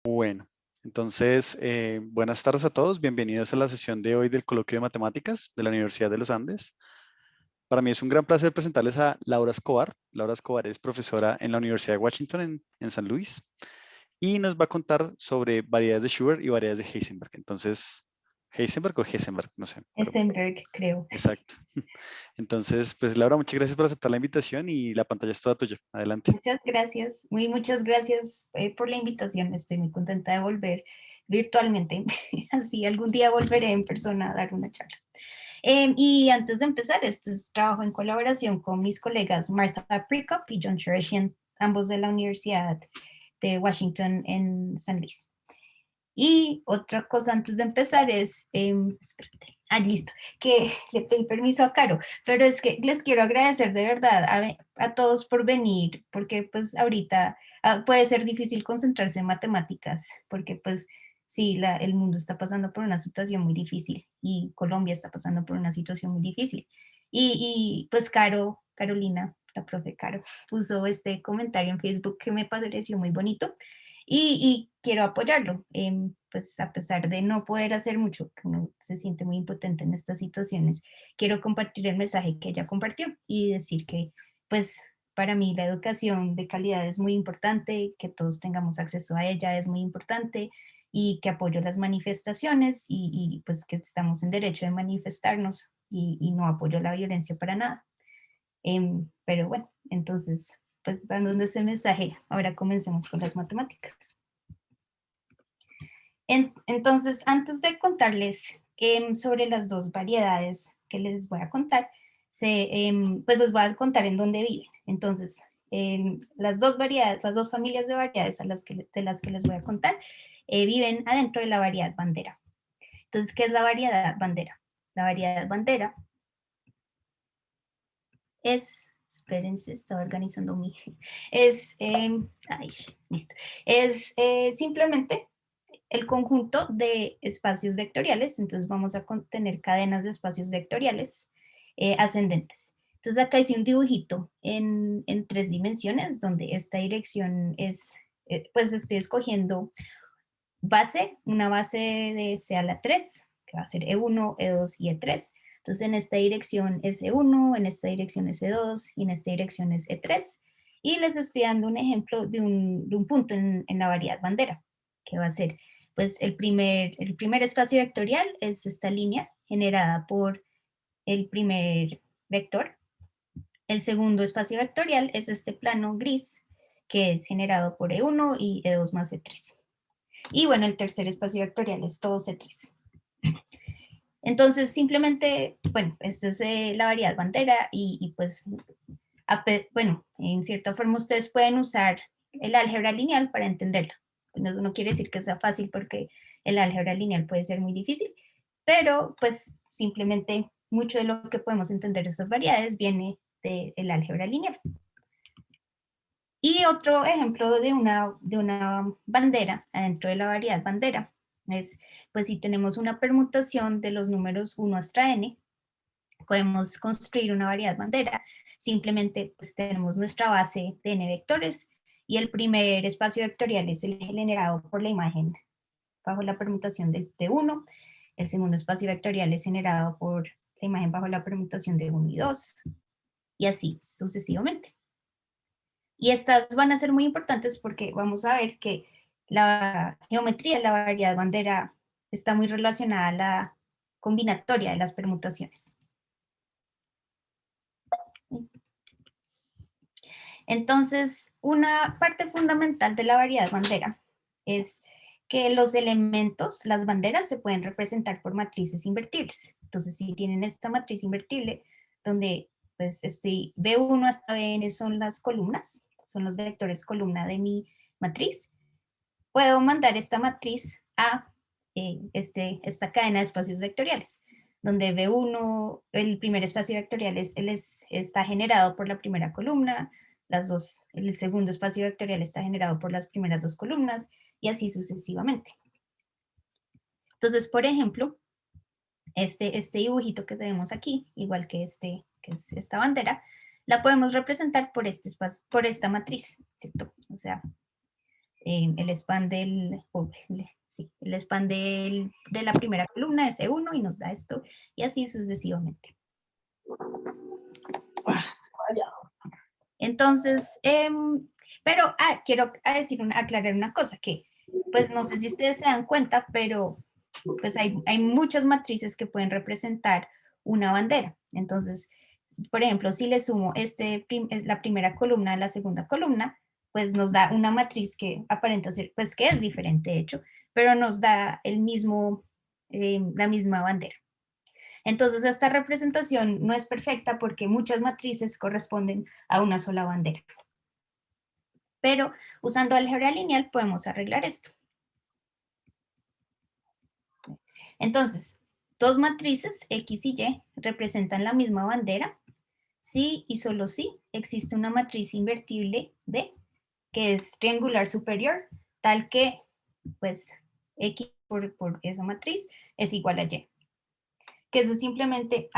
Bueno, entonces, buenas tardes a todos. Bienvenidos a la sesión de hoy del Coloquio de Matemáticas de la Universidad de los Andes. Para mí es un gran placer presentarles a Laura Escobar. Laura Escobar es profesora en la Universidad de Washington en San Luis y nos va a contar sobre variedades de Schubert y variedades de Heisenberg. Entonces, Heisenberg o Heisenberg, no sé, pero Heisenberg, creo. exacto. Entonces, pues Laura, muchas gracias por aceptar la invitación y la pantalla es toda tuya. Adelante. Muchas gracias, muchas gracias por la invitación. Estoy muy contenta de volver virtualmente. Así algún día volveré en persona a dar una charla. Y antes de empezar, esto es trabajo en colaboración con mis colegas Martha Prikop y John Chereshian, ambos de la Universidad de Washington en San Luis. Y otra cosa antes de empezar es, espérate, listo, que le pedí permiso a Caro, pero es que les quiero agradecer de verdad a todos por venir, porque pues ahorita puede ser difícil concentrarse en matemáticas, porque pues sí, el mundo está pasando por una situación muy difícil y Colombia está pasando por una situación muy difícil. Y pues Carolina, la profe Caro, puso este comentario en Facebook que me pareció muy bonito y quiero apoyarlo, pues a pesar de no poder hacer mucho, que uno se siente muy impotente en estas situaciones, quiero compartir el mensaje que ella compartió y decir que pues para mí la educación de calidad es muy importante, que todos tengamos acceso a ella es muy importante y que apoyo las manifestaciones y pues que estamos en derecho de manifestarnos y no apoyo la violencia para nada. Pero bueno, entonces, pues dando ese mensaje, ahora comencemos con las matemáticas. Entonces, antes de contarles sobre las dos variedades que les voy a contar, pues les voy a contar en dónde viven. Entonces, las dos variedades, las dos familias de variedades de las que les voy a contar, viven adentro de la variedad bandera. Entonces, ¿qué es la variedad bandera? La variedad bandera espérense, estaba organizando listo, es simplemente el conjunto de espacios vectoriales, entonces vamos a tener cadenas de espacios vectoriales ascendentes. Entonces acá hice un dibujito en 3 dimensiones, donde esta dirección es, pues estoy escogiendo una base de C a la 3, que va a ser E1, E2 y E3. Entonces en esta dirección es E1, en esta dirección es E2 y en esta dirección es E3. Y les estoy dando un ejemplo de un punto en la variedad bandera, que va a ser, pues el primer espacio vectorial es esta línea generada por el primer vector. El segundo espacio vectorial es este plano gris, que es generado por E1 y E2 más E3. Y bueno, el tercer espacio vectorial es todo C3. Entonces, simplemente, bueno, esta es la variedad bandera y pues, bueno, en cierta forma ustedes pueden usar el álgebra lineal para entenderla. Pues no quiere decir que sea fácil porque el álgebra lineal puede ser muy difícil, pero pues simplemente mucho de lo que podemos entender de estas variedades viene del álgebra lineal. Y otro ejemplo de una bandera dentro de la variedad bandera es, pues si tenemos una permutación de los números 1 hasta n, podemos construir una variedad bandera. Simplemente pues tenemos nuestra base de n vectores y el primer espacio vectorial es el generado por la imagen bajo la permutación de 1. El segundo espacio vectorial es generado por la imagen bajo la permutación de 1 y 2 y así sucesivamente. Y estas van a ser muy importantes porque vamos a ver que la geometría de la variedad bandera está muy relacionada a la combinatoria de las permutaciones. Entonces, una parte fundamental de la variedad bandera es que los elementos, las banderas, se pueden representar por matrices invertibles. Entonces, si tienen esta matriz invertible, donde pues B1 hasta Bn son las columnas, son los vectores columna de mi matriz, puedo mandar esta matriz a esta cadena de espacios vectoriales, donde B1, el primer espacio vectorial está generado por la primera columna, el segundo espacio vectorial está generado por las primeras 2 columnas, y así sucesivamente. Entonces, por ejemplo, este dibujito que tenemos aquí, igual que que es esta bandera, la podemos representar por esta matriz, ¿cierto? O sea, el span el span de la primera columna es E1 y nos da esto, y así sucesivamente. Entonces, pero quiero aclarar una cosa, que pues no sé si ustedes se dan cuenta, pero pues hay muchas matrices que pueden representar una bandera. Entonces, por ejemplo, si le sumo la primera columna a la segunda columna, pues nos da una matriz que aparenta ser, pues que es diferente de hecho, pero nos da la misma bandera. Entonces, esta representación no es perfecta porque muchas matrices corresponden a una sola bandera. Pero usando álgebra lineal podemos arreglar esto. Entonces, dos matrices X y Y representan la misma bandera si y solo si existe una matriz invertible B que es triangular superior, tal que pues X por esa matriz es igual a Y. Que eso simplemente,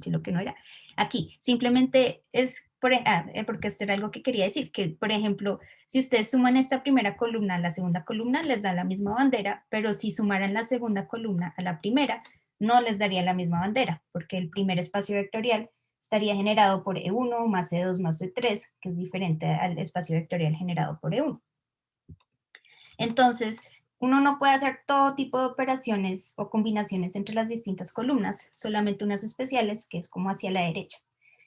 lo que no era, aquí, simplemente es, porque esto era algo que quería decir, que por ejemplo, si ustedes suman esta primera columna a la segunda columna, les da la misma bandera, pero si sumaran la segunda columna a la primera, no les daría la misma bandera, porque el primer espacio vectorial estaría generado por E1 más E2 más E3, que es diferente al espacio vectorial generado por E1. Entonces, uno no puede hacer todo tipo de operaciones o combinaciones entre las distintas columnas, solamente unas especiales, que es como hacia la derecha.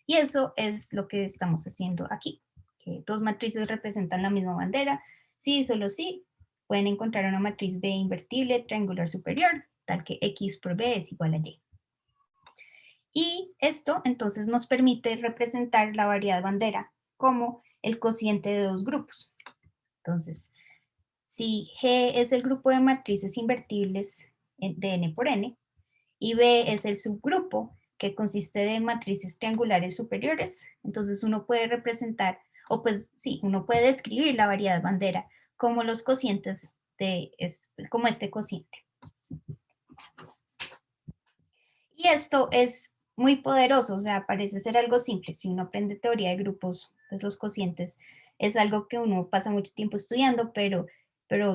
Y eso es lo que estamos haciendo aquí, que dos matrices representan la misma bandera. Sí, solo sí, pueden encontrar una matriz B invertible triangular superior, tal que X por B es igual a Y. Y esto entonces nos permite representar la variedad bandera como el cociente de dos grupos. Entonces, si G es el grupo de matrices invertibles de n por n, y B es el subgrupo que consiste de matrices triangulares superiores, entonces uno puede representar, o pues sí, uno puede describir la variedad bandera como los cocientes como este cociente. Y esto es muy poderoso, o sea, parece ser algo simple. Si uno aprende teoría de grupos, pues los cocientes es algo que uno pasa mucho tiempo estudiando, pero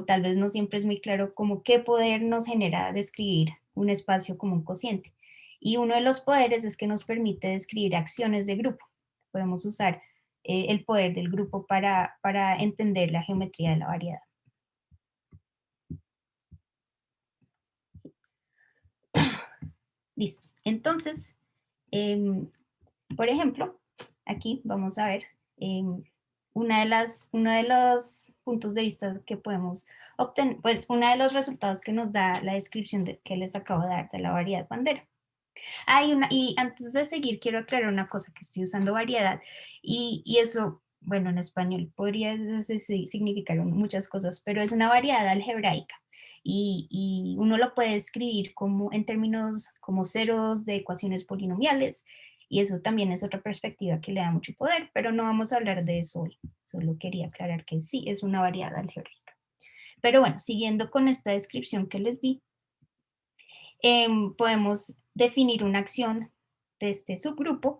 tal vez no siempre es muy claro como qué poder nos genera describir un espacio como un cociente. Y uno de los poderes es que nos permite describir acciones de grupo. Podemos usar el poder del grupo para entender la geometría de la variedad. Listo. Entonces, por ejemplo, aquí vamos a ver uno de los puntos de vista que podemos obtener, pues uno de los resultados que nos da la descripción que les acabo de dar de la variedad bandera. Y antes de seguir quiero aclarar una cosa, que estoy usando variedad y eso, bueno, en español podría significar muchas cosas, pero es una variedad algebraica. Y uno lo puede escribir como en términos como ceros de ecuaciones polinomiales, y eso también es otra perspectiva que le da mucho poder, pero no vamos a hablar de eso hoy. Solo quería aclarar que sí, es una variedad algebraica. Pero bueno, siguiendo con esta descripción que les di, podemos definir una acción de este subgrupo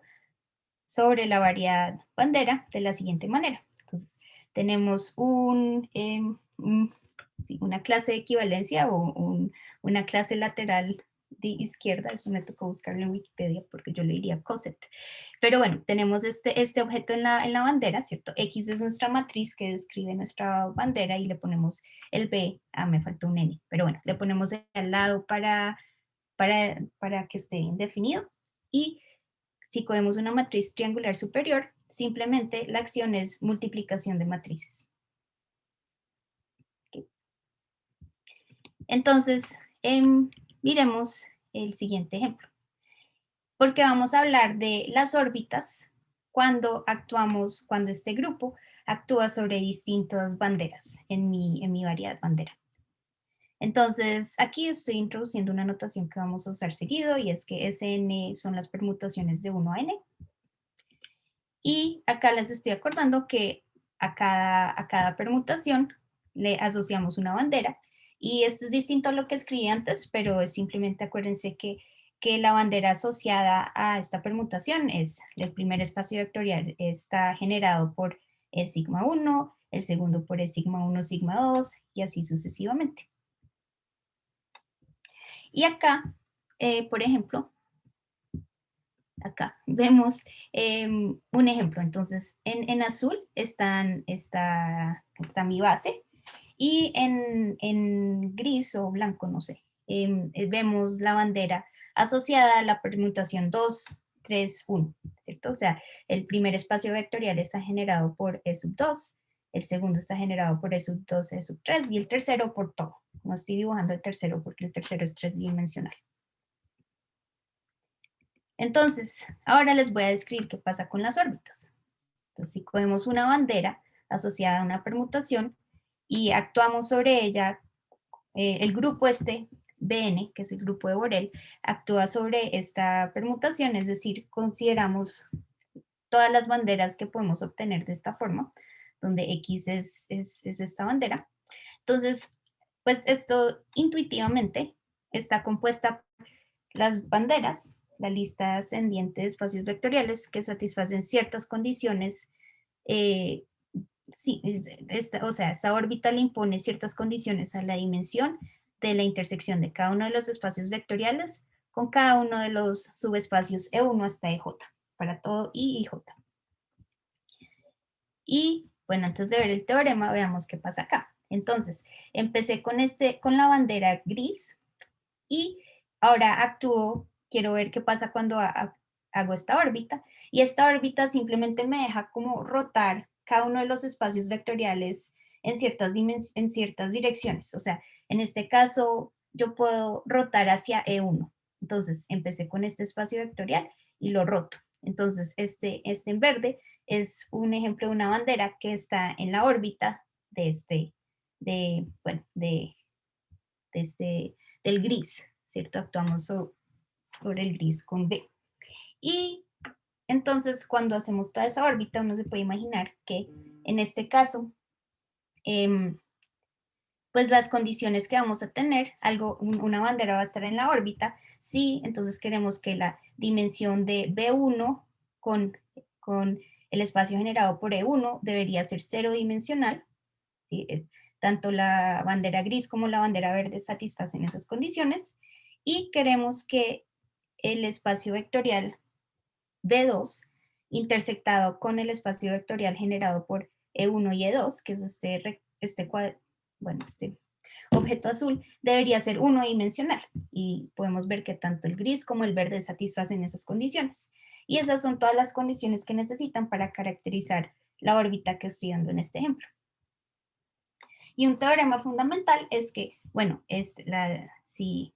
sobre la variedad bandera de la siguiente manera. Entonces, tenemos una clase de equivalencia o una clase lateral de izquierda, eso me tocó buscarlo en Wikipedia porque yo le diría coset. Pero bueno, tenemos este objeto en la bandera, ¿cierto? X es nuestra matriz que describe nuestra bandera y le ponemos el B, me faltó un N, pero bueno, le ponemos al lado para que esté indefinido. Y si cogemos una matriz triangular superior, simplemente la acción es multiplicación de matrices. Okay. Entonces, miremos el siguiente ejemplo, porque vamos a hablar de las órbitas cuando este grupo actúa sobre distintas banderas en mi variedad bandera. Entonces, aquí estoy introduciendo una notación que vamos a usar seguido, y es que Sn son las permutaciones de 1 a n. Y acá les estoy acordando que a cada permutación le asociamos una bandera. Y esto es distinto a lo que escribí antes, pero simplemente acuérdense que la bandera asociada a esta permutación es el primer espacio vectorial, está generado por sigma 1, el segundo por E sigma 1, sigma 2, y así sucesivamente. Y acá, por ejemplo, acá vemos un ejemplo. Entonces, en azul está mi base, y en gris o blanco, no sé, vemos la bandera asociada a la permutación 2, 3, 1, ¿cierto? O sea, el primer espacio vectorial está generado por E sub 2, el segundo está generado por E sub 2, E sub 3, y el tercero por todo. No estoy dibujando el tercero porque el tercero es tridimensional. Entonces, ahora les voy a describir qué pasa con las órbitas. Entonces, si cogemos una bandera asociada a una permutación y actuamos sobre ella, el grupo BN, que es el grupo de Borel, actúa sobre esta permutación, es decir, consideramos todas las banderas que podemos obtener de esta forma, donde X es esta bandera. Entonces, pues esto intuitivamente está compuesta por las banderas, la lista ascendiente de espacios vectoriales que satisfacen ciertas condiciones. Sí, o sea, esta órbita le impone ciertas condiciones a la dimensión de la intersección de cada uno de los espacios vectoriales con cada uno de los subespacios E1 hasta EJ, para todo I y J. Y bueno, antes de ver el teorema, veamos qué pasa acá. Entonces, empecé con la bandera gris, y ahora actúo, quiero ver qué pasa cuando hago esta órbita, y esta órbita simplemente me deja como rotar cada uno de los espacios vectoriales en ciertas direcciones. O sea, en este caso yo puedo rotar hacia E1. Entonces empecé con este espacio vectorial y lo roto. Entonces este en verde es un ejemplo de una bandera que está en la órbita bueno, del gris, ¿cierto? Actuamos sobre el gris con B. Y entonces, cuando hacemos toda esa órbita, uno se puede imaginar que en este caso, pues las condiciones que vamos a tener, una bandera va a estar en la órbita, sí, entonces queremos que la dimensión de B1 con el espacio generado por E1 debería ser cero dimensional, ¿sí? Tanto la bandera gris como la bandera verde satisfacen esas condiciones, y queremos que el espacio vectorial B2 intersectado con el espacio vectorial generado por E1 y E2, que es este objeto azul, debería ser unidimensional, y podemos ver que tanto el gris como el verde satisfacen esas condiciones. Y esas son todas las condiciones que necesitan para caracterizar la órbita que estoy dando en este ejemplo. Y un teorema fundamental es que, bueno, si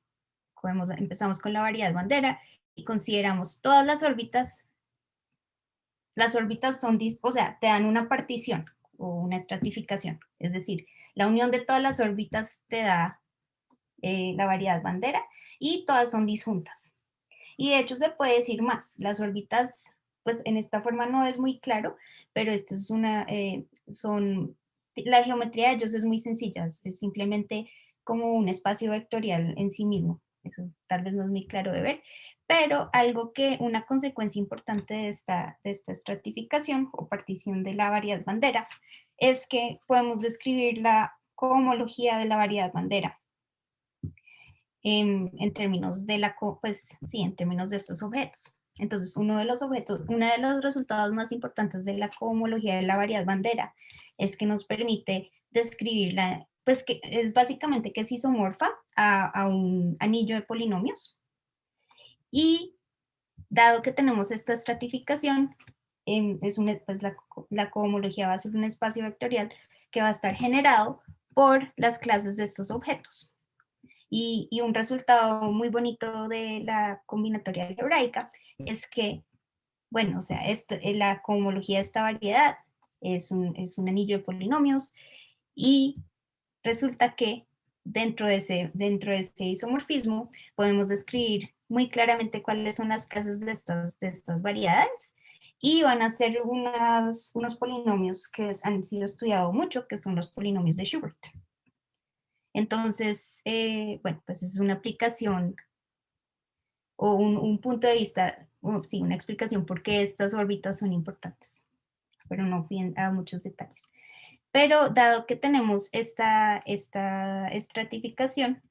empezamos con la variedad bandera y consideramos todas las órbitas son, o sea, te dan una partición o una estratificación. Es decir, la unión de todas las órbitas te da la variedad bandera, y todas son disjuntas. Y de hecho se puede decir más. Las órbitas, pues en esta forma no es muy claro, pero esto es la geometría de ellos es muy sencilla, es simplemente como un espacio vectorial en sí mismo. Eso tal vez no es muy claro de ver, pero una consecuencia importante de esta estratificación o partición de la variedad bandera es que podemos describir la cohomología de la variedad bandera en términos de en términos de estos objetos. Entonces, uno de los resultados más importantes de la cohomología de la variedad bandera es que nos permite describirla, pues que es básicamente que es isomorfa a un anillo de polinomios. Y dado que tenemos esta estratificación, pues la cohomología va a ser un espacio vectorial que va a estar generado por las clases de estos objetos. Y un resultado muy bonito de la combinatoria algebraica es que, bueno, o sea, la cohomología de esta variedad es un anillo de polinomios, y resulta que dentro de ese isomorfismo podemos describir muy claramente cuáles son las clases de estas variedades, y van a ser unos polinomios que han sido estudiados mucho, que son los polinomios de Schubert. Entonces, bueno, pues es una aplicación o un punto de vista, sí, una explicación por qué estas órbitas son importantes, pero no fui a muchos detalles. Pero dado que tenemos esta estratificación,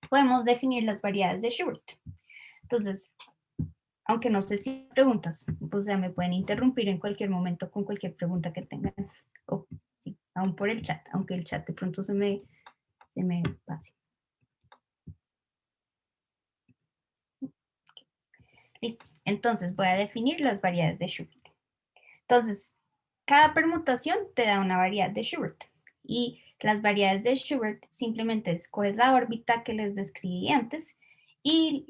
podemos definir las variedades de Schubert. Entonces, aunque no sé si hay preguntas, pues ya me pueden interrumpir en cualquier momento con cualquier pregunta que tengan, o sí, aún por el chat, aunque el chat de pronto se me pase. Listo, entonces voy a definir las variedades de Schubert. Entonces, cada permutación te da una variedad de Schubert, y las variedades de Schubert simplemente escoges la órbita que les describí antes y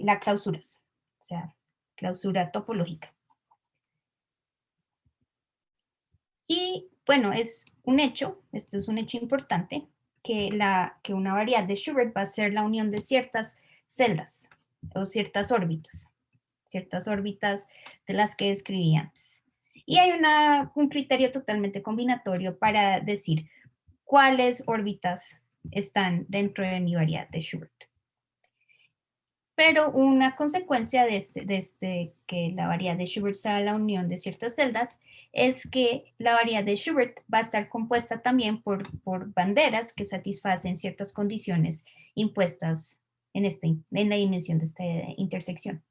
la clausuras, o sea, clausura topológica. Y bueno, es un hecho, esto es un hecho importante, que una variedad de Schubert va a ser la unión de ciertas celdas o ciertas órbitas de las que describí antes. Y hay un criterio totalmente combinatorio para decir cuáles órbitas están dentro de mi variedad de Schubert. Pero una consecuencia de que la variedad de Schubert sea la unión de ciertas celdas es que la variedad de Schubert va a estar compuesta también por banderas que satisfacen ciertas condiciones impuestas en la dimensión de esta intersección.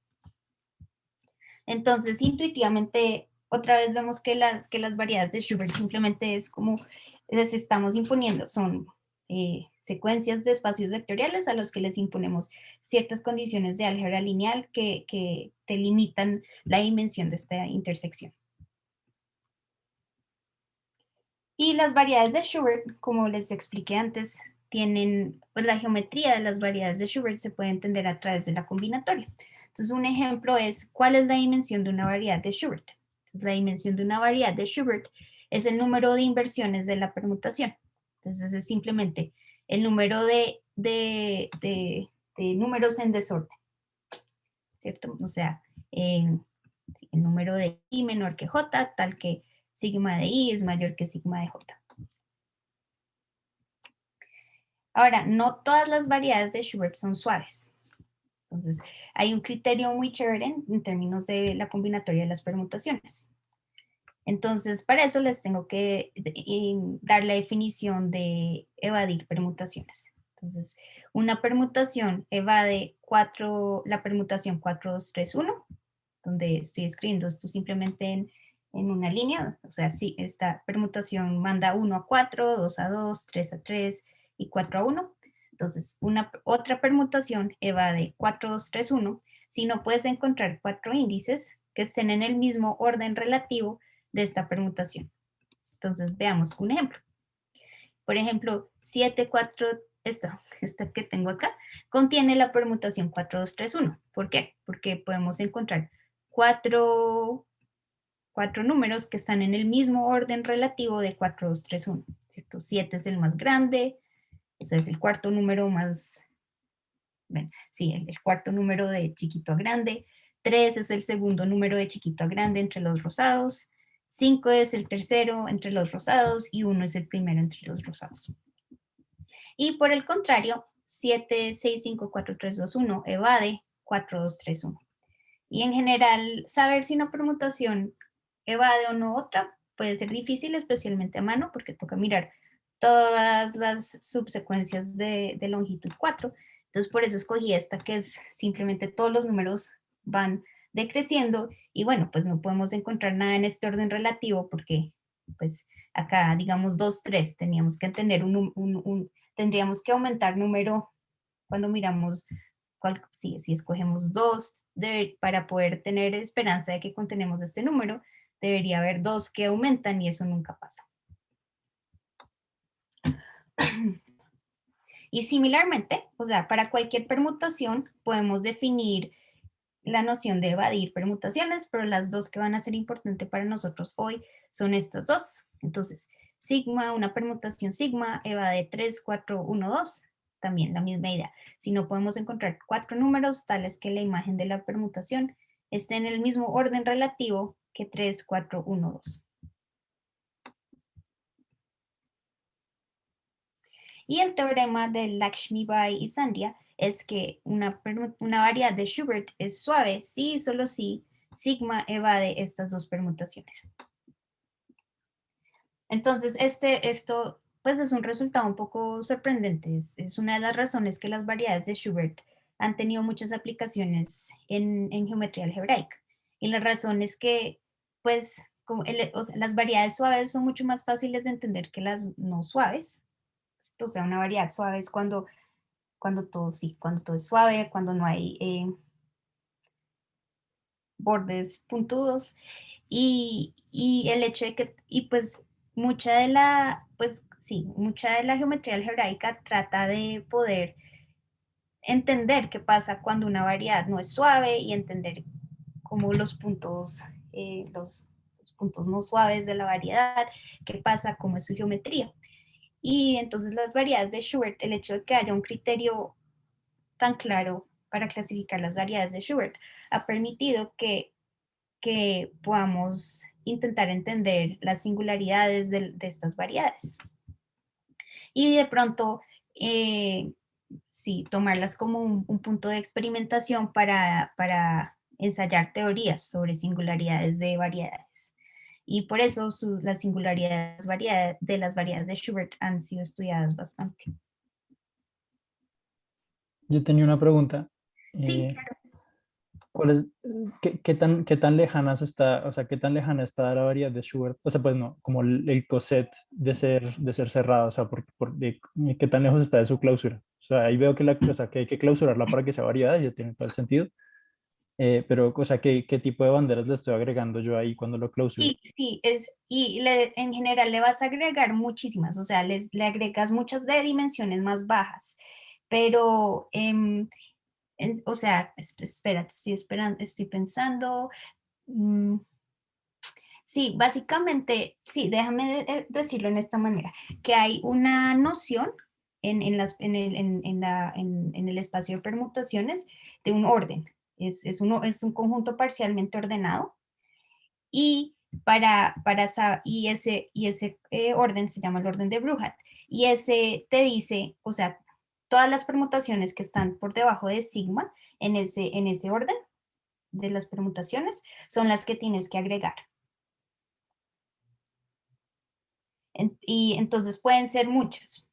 Entonces, intuitivamente, otra vez vemos que las variedades de Schubert simplemente es como les estamos imponiendo, son secuencias de espacios vectoriales a los que les imponemos ciertas condiciones de álgebra lineal que te limitan la dimensión de esta intersección. Y las variedades de Schubert, como les expliqué antes, tienen, pues la geometría de las variedades de Schubert se puede entender a través de la combinatoria. Entonces, un ejemplo es, ¿cuál es la dimensión de una variedad de Schubert? Entonces, la dimensión de una variedad de Schubert es el número de inversiones de la permutación. Entonces, es simplemente el número de números en desorden, ¿cierto? O sea, el número de i menor que j, tal que sigma de i es mayor que sigma de j. Ahora, no todas las variedades de Schubert son suaves. Entonces, hay un criterio muy chévere en términos de la combinatoria de las permutaciones. Entonces, para eso les tengo que dar la definición de evadir permutaciones. Entonces, una permutación evade la permutación 4, 2, 3, 1, donde estoy escribiendo esto simplemente en una línea. O sea, sí, esta permutación manda 1 a 4, 2 a 2, 3 a 3 y 4 a 1. Entonces, otra permutación evade 4, 2, 3, 1 si no puedes encontrar 4 índices que estén en el mismo orden relativo de esta permutación. Entonces, veamos un ejemplo. Por ejemplo, 7, 4, esta que tengo acá, contiene la permutación 4, 2, 3, 1. ¿Por qué? Porque podemos encontrar cuatro números que están en el mismo orden relativo de 4, 2, 3, 1. ¿Cierto? 7 es el más grande, o sea, es el cuarto número más, bueno, sí, el cuarto número de chiquito a grande. 3 es el segundo número de chiquito a grande entre los rosados. 5 es el tercero entre los rosados y 1 es el primero entre los rosados. Y por el contrario, 7, 6, 5, 4, 3, 2, 1 evade 4, 2, 3, 1. Y en general, saber si una permutación evade o no otra puede ser difícil, especialmente a mano, porque toca mirar todas las subsecuencias de longitud 4. Entonces, por eso escogí esta, que es simplemente todos los números van decreciendo. Y bueno, pues no podemos encontrar nada en este orden relativo porque, pues, acá, digamos, 2, 3, teníamos que tener tendríamos que aumentar número cuando miramos si escogemos 2 para poder tener esperanza de que contenemos este número, debería haber 2 que aumentan y eso nunca pasa. Y similarmente, o sea, para cualquier permutación podemos definir la noción de evadir permutaciones, pero las dos que van a ser importantes para nosotros hoy son estas dos. Entonces, sigma, una permutación sigma, evade 3, 4, 1, 2, también la misma idea. Si no podemos encontrar 4 números tales que la imagen de la permutación esté en el mismo orden relativo que 3, 4, 1, 2. Y el teorema de Lakshmi-Bai y Sandhya es que una variedad de Schubert es suave si y solo si sigma evade estas dos permutaciones. Entonces, esto pues es un resultado un poco sorprendente. Es una de las razones que las variedades de Schubert han tenido muchas aplicaciones en geometría algebraica. Y la razón es que, pues, o sea, las variedades suaves son mucho más fáciles de entender que las no suaves. O sea, una variedad suave es cuando todo, sí, cuando todo es suave, cuando no hay bordes puntudos. Y el hecho de que, y pues pues sí, mucha de la geometría algebraica trata de poder entender qué pasa cuando una variedad no es suave y entender cómo los puntos no suaves de la variedad, qué pasa, cómo es su geometría. Y entonces las variedades de Schubert, el hecho de que haya un criterio tan claro para clasificar las variedades de Schubert, ha permitido que podamos intentar entender las singularidades de estas variedades. Y de pronto, sí, tomarlas como un punto de experimentación para ensayar teorías sobre singularidades de variedades. Y por eso las singularidades de las variedades de Schubert han sido estudiadas bastante. Yo tenía una pregunta. Sí, eh, ¿Cuál es, qué tan lejanas está, o sea, qué tan lejana está la variedad de Schubert? O sea, pues no, como el coset de ser cerrado, o sea, qué tan lejos está de su clausura. O sea, ahí veo que, o sea, que hay que clausurarla para que sea variedad, ya tiene todo el sentido. Pero, o sea, ¿qué tipo de banderas le estoy agregando yo ahí cuando lo clausuro? sí, en general le vas a agregar muchísimas, o sea, le agregas muchas de dimensiones más bajas, pero, o sea, espérate, estoy esperando, estoy pensando, mm, sí, básicamente, sí, déjame decirlo en esta manera, que hay una noción en el espacio de permutaciones de un orden, es un conjunto parcialmente ordenado y ese orden se llama el orden de Bruhat. Y ese te dice, o sea, todas las permutaciones que están por debajo de sigma en ese orden de las permutaciones son las que tienes que agregar. Y entonces pueden ser muchas,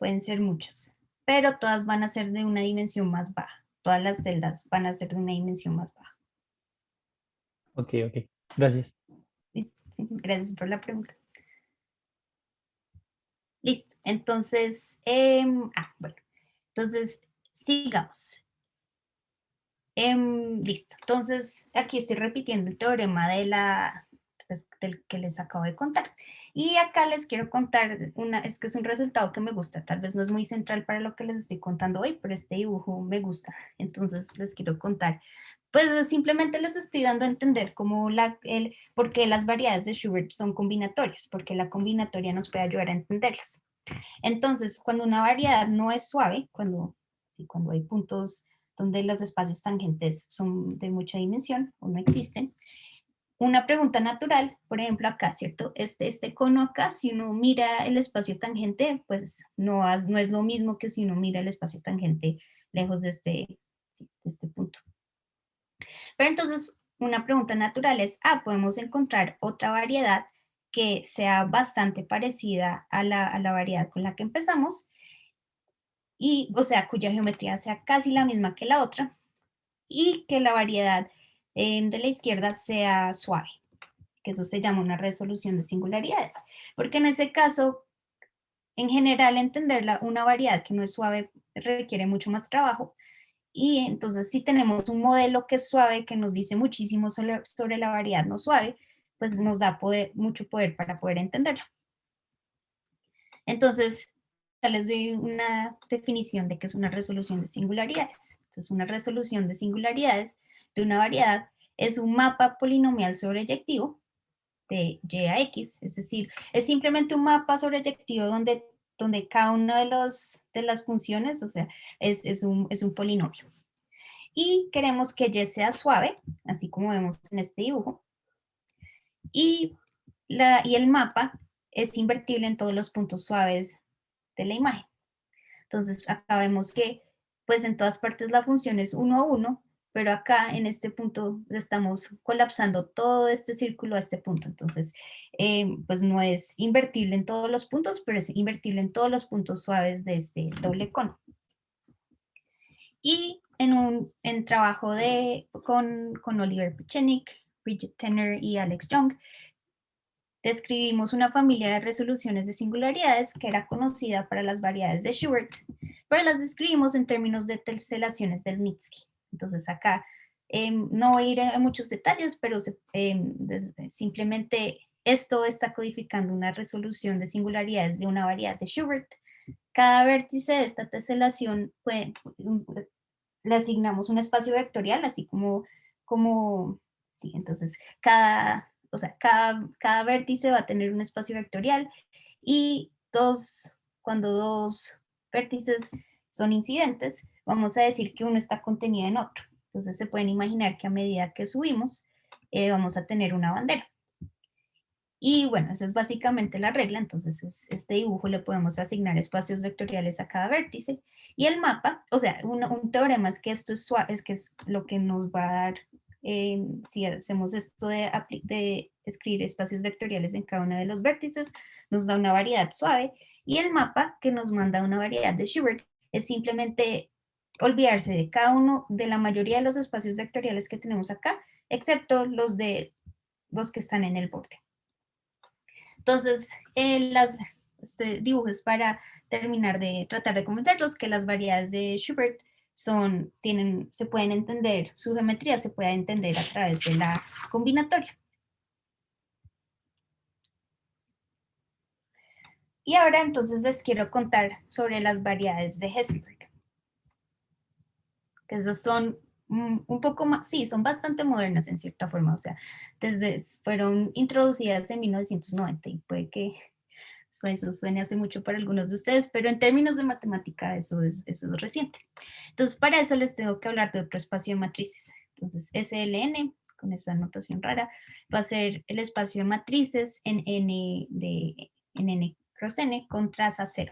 pero todas van a ser de una dimensión más baja. Todas las celdas van a ser de una dimensión más baja. Ok, ok. Gracias. ¿Listo? Gracias por la pregunta. Listo. Entonces, bueno, entonces sigamos. Listo. Entonces, aquí estoy repitiendo el teorema pues, del que les acabo de contar. Y acá les quiero contar es que es un resultado que me gusta. Tal vez no es muy central para lo que les estoy contando hoy, pero este dibujo me gusta. Entonces, les quiero contar. Pues simplemente les estoy dando a entender por qué las variedades de Schubert son combinatorias, porque la combinatoria nos puede ayudar a entenderlas. Entonces, cuando una variedad no es suave, cuando hay puntos donde los espacios tangentes son de mucha dimensión o no existen, una pregunta natural, por ejemplo acá, ¿cierto? Este cono acá, si uno mira el espacio tangente, pues no es lo mismo que si uno mira el espacio tangente lejos de este punto. Pero entonces, una pregunta natural es, podemos encontrar otra variedad que sea bastante parecida a la variedad con la que empezamos, y, o sea, cuya geometría sea casi la misma que la otra, y que la variedad de la izquierda sea suave, que eso se llama una resolución de singularidades, porque en ese caso, en general, entender una variedad que no es suave requiere mucho más trabajo, y entonces si tenemos un modelo que es suave, que nos dice muchísimo sobre la variedad no suave, pues nos da mucho poder para poder entenderlo. Entonces, ya les doy una definición de qué es una resolución de singularidades. Entonces, una resolución de singularidades de una variedad es un mapa polinomial sobreyectivo de y a x, es decir, es simplemente un mapa sobreyectivo donde cada una de las funciones, o sea, es un polinomio. Y queremos que y sea suave, así como vemos en este dibujo, y el mapa es invertible en todos los puntos suaves de la imagen. Entonces, acá vemos que pues en todas partes la función es 1 a 1 pero acá en este punto estamos colapsando todo este círculo a este punto. Entonces, pues no es invertible en todos los puntos, pero es invertible en todos los puntos suaves de este doble cono. Y en trabajo con Oliver Pechenik, Bridget Tenner y Alex Young, describimos una familia de resoluciones de singularidades que era conocida para las variedades de Schubert, pero las describimos en términos de teselaciones del Minsky. Entonces acá no voy a ir a muchos detalles, pero simplemente esto está codificando una resolución de singularidades de una variedad de Schubert. Cada vértice de esta teselación le asignamos un espacio vectorial, así sí, entonces cada vértice va a tener un espacio vectorial y cuando dos vértices son incidentes, vamos a decir que uno está contenido en otro. Entonces se pueden imaginar que a medida que subimos, vamos a tener una bandera. Y bueno, esa es básicamente la regla. Entonces este dibujo le podemos asignar espacios vectoriales a cada vértice. Y el mapa, o sea, un teorema es que esto es que es lo que nos va a dar, si hacemos esto de escribir espacios vectoriales en cada uno de los vértices, nos da una variedad suave. Y el mapa que nos manda una variedad de Schubert es simplemente olvidarse de cada uno, de la mayoría de los espacios vectoriales que tenemos acá, excepto los que están en el borde. Entonces, este dibujo es para terminar de tratar de convencerlos que las variedades de Schubert se pueden entender, su geometría se puede entender a través de la combinatoria. Y ahora entonces les quiero contar sobre las variedades de Hessenberg. Que esas son un poco más, sí, son bastante modernas en cierta forma, o sea, fueron introducidas en 1990 y puede que eso suene hace mucho para algunos de ustedes, pero en términos de matemática eso es reciente. Entonces, para eso les tengo que hablar de otro espacio de matrices. Entonces, SLN, con esa notación rara, va a ser el espacio de matrices en N cross N con traza 0.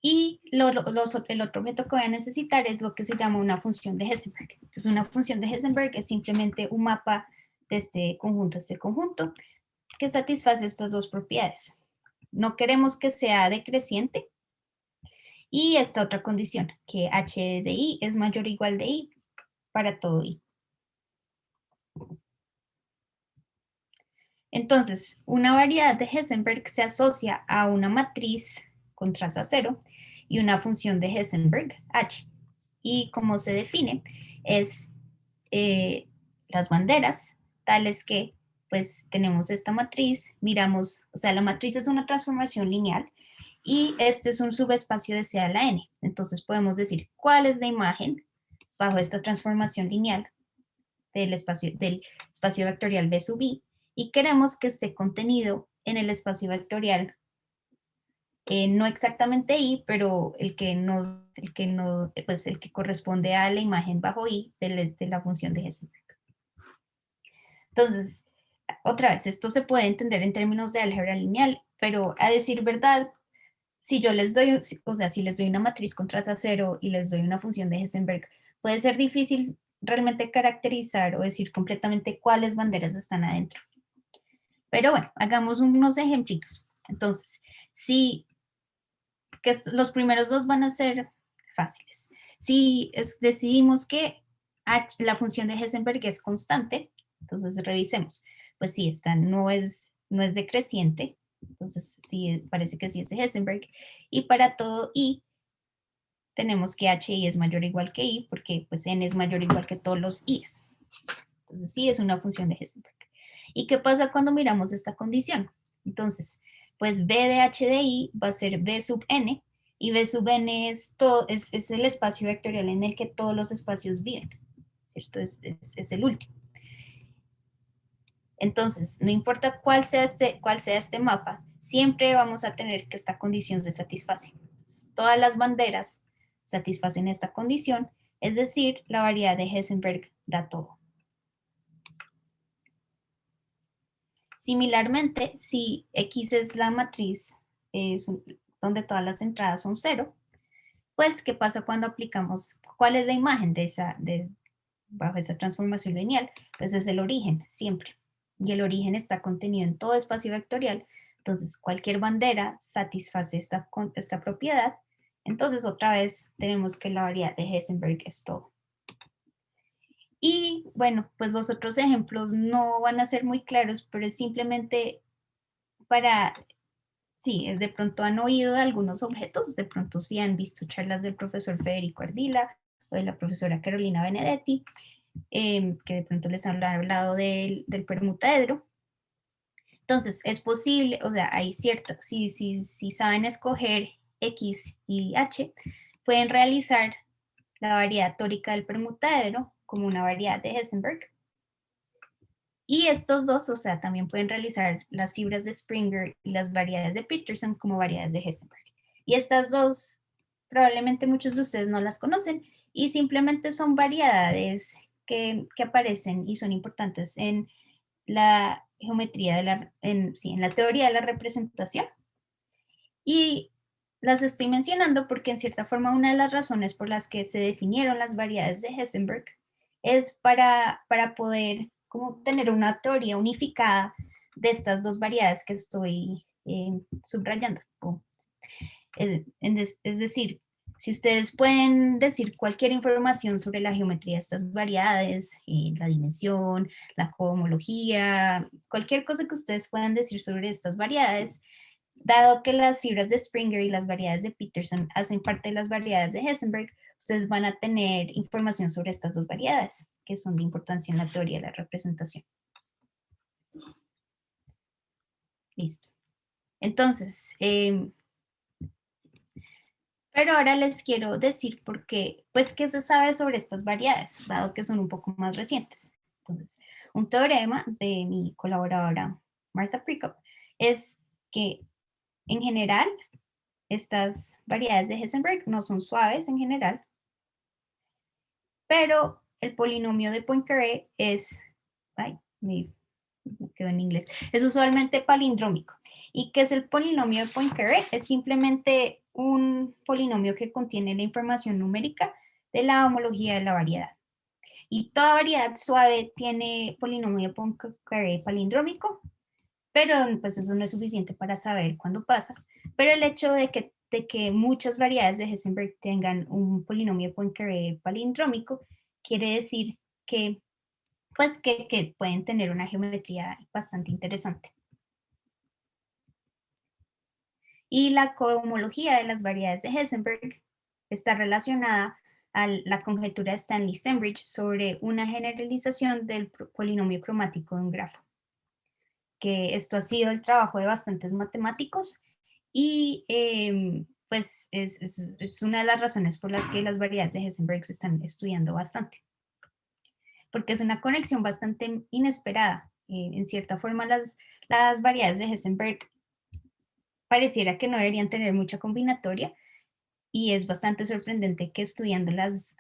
Y el otro objeto que voy a necesitar es lo que se llama una función de Hessenberg. Entonces, una función de Hessenberg es simplemente un mapa de este conjunto a este conjunto que satisface estas dos propiedades. No queremos que sea decreciente. Y esta otra condición, que h de i es mayor o igual de i para todo i. Entonces, una variedad de Hessenberg se asocia a una matriz con traza 0 y una función de Hessenberg, h. Y como se define, es las banderas, tales que pues tenemos esta matriz, miramos, o sea, la matriz es una transformación lineal y este es un subespacio de C a la n. Entonces podemos decir cuál es la imagen bajo esta transformación lineal del espacio vectorial B sub i y queremos que esté contenido en el espacio vectorial no exactamente i, pero el que corresponde a la imagen bajo i de la función de Hessenberg. Entonces, otra vez, esto se puede entender en términos de álgebra lineal, pero a decir verdad, si yo les doy, o sea, si les doy una matriz con traza 0 y les doy una función de Hessenberg, puede ser difícil realmente caracterizar o decir completamente cuáles banderas están adentro. Pero bueno, hagamos unos ejemplitos. Entonces, los primeros dos van a ser fáciles. Si decidimos que la función de Hessenberg es constante, entonces revisemos. Pues sí, esta no es decreciente, entonces sí, parece que sí es de Hessenberg. Y para todo i, tenemos que hi es mayor o igual que i, porque pues n es mayor o igual que todos los i's. Entonces sí es una función de Hessenberg. ¿Y qué pasa cuando miramos esta condición? Entonces, pues b de h de i va a ser b sub n, y b sub n es el espacio vectorial en el que todos los espacios viven, ¿cierto? Es el último. Entonces, no importa cuál sea este mapa, siempre vamos a tener que esta condición se satisface. Entonces, todas las banderas satisfacen esta condición, es decir, la variedad de Hessenberg da todo. Similarmente, si X es la matriz donde todas las entradas son 0, pues, ¿qué pasa cuando aplicamos? ¿Cuál es la imagen bajo esa transformación lineal? Pues es el origen, siempre. Y el origen está contenido en todo espacio vectorial. Entonces, cualquier bandera satisface esta propiedad. Entonces, otra vez, tenemos que la variedad de Hessenberg es todo. Y bueno, pues los otros ejemplos no van a ser muy claros, pero es simplemente para, sí, de pronto han oído de algunos objetos, de pronto sí han visto charlas del profesor Federico Ardila o de la profesora Carolina Benedetti, que de pronto les han hablado del permutaedro. Entonces, es posible, o sea, hay cierto, si saben escoger X y H, pueden realizar la variedad tórica del permutaedro como una variedad de Hessenberg. Y estos dos, o sea, también pueden realizar las fibras de Springer y las variedades de Peterson como variedades de Hessenberg. Y estas dos, probablemente muchos de ustedes no las conocen y simplemente son variedades que aparecen y son importantes en la geometría, en la teoría de la representación. Y las estoy mencionando porque en cierta forma una de las razones por las que se definieron las variedades de Hessenberg es para poder como tener una teoría unificada de estas dos variedades que estoy subrayando. Es decir, si ustedes pueden decir cualquier información sobre la geometría de estas variedades, la dimensión, la cohomología, cualquier cosa que ustedes puedan decir sobre estas variedades, dado que las fibras de Springer y las variedades de Peterson hacen parte de las variedades de Hessenberg, ustedes van a tener información sobre estas dos variedades, que son de importancia en la teoría de la representación. Listo. Entonces, pero ahora les quiero decir por qué, pues, qué se sabe sobre estas variedades, dado que son un poco más recientes. Entonces, un teorema de mi colaboradora Martha Prikop es que, en general, estas variedades de Hessenberg no son suaves en general, pero el polinomio de Poincaré es, me quedó en inglés, es usualmente palindrómico. ¿Y qué es el polinomio de Poincaré? Es simplemente un polinomio que contiene la información numérica de la homología de la variedad. Y toda variedad suave tiene polinomio de Poincaré palindrómico, pero pues eso no es suficiente para saber cuándo pasa. Pero el hecho de que muchas variedades de Hessenberg tengan un polinomio de Poincaré palindrómico quiere decir que, pues, que pueden tener una geometría bastante interesante. Y la cohomología de las variedades de Hessenberg está relacionada a la conjetura de Stanley-Stembridge sobre una generalización del polinomio cromático de un grafo. Que esto ha sido el trabajo de bastantes matemáticos y pues es una de las razones por las que las variedades de Hessenberg se están estudiando bastante. Porque es una conexión bastante inesperada. En cierta forma, las variedades de Hessenberg pareciera que no deberían tener mucha combinatoria y es bastante sorprendente que estudiándolas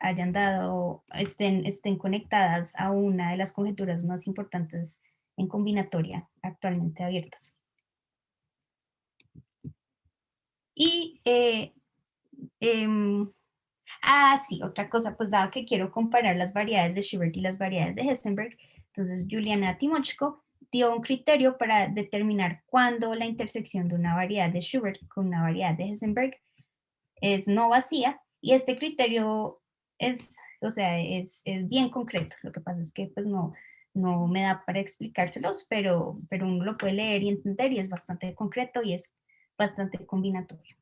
estén conectadas a una de las conjeturas más importantes en combinatoria actualmente abiertas. Y, sí, otra cosa, pues dado que quiero comparar las variedades de Schubert y las variedades de Hessenberg, entonces Juliana Timochko dio un criterio para determinar cuándo la intersección de una variedad de Schubert con una variedad de Hessenberg es no vacía, y este criterio es, o sea, es bien concreto. Lo que pasa es que pues no me da para explicárselos, pero uno lo puede leer y entender y es bastante concreto y es bastante combinatorio.